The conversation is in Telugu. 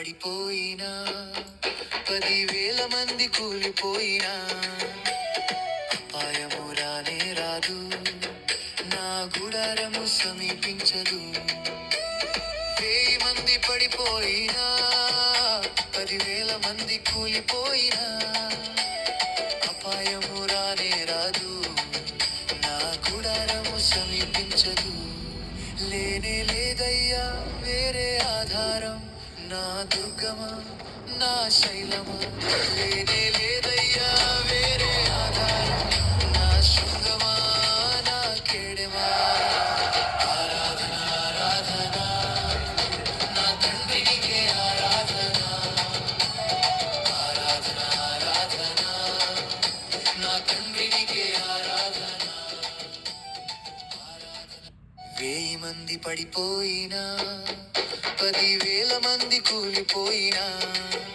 పడిపోయినా 10,000 మంది కూలిపోయినా అపాయము రానే రాదు, నా గుడారము సమీపించదు. 1000 మంది పడిపోయినా 10,000 మంది కూలిపోయినా అపాయము రానే రాదు, నా గుడారము సమీపించదు. లేనే లేదయ్యా వేరే ఆధారం, నా దుర్గమా నా శైలమా. లేనే లేదయ్యా వేరే ఆధారం, నా శృంగమా నా కేడమా. ఆరాధన ఆరాధన నా తండ్రినికే ఆరాధన. ఆరాధన ఆరాధన నా తండ్రినికే ఆరాధన. 1000 మంది పడిపోయినా 10,000 మంది కూలిపోయినా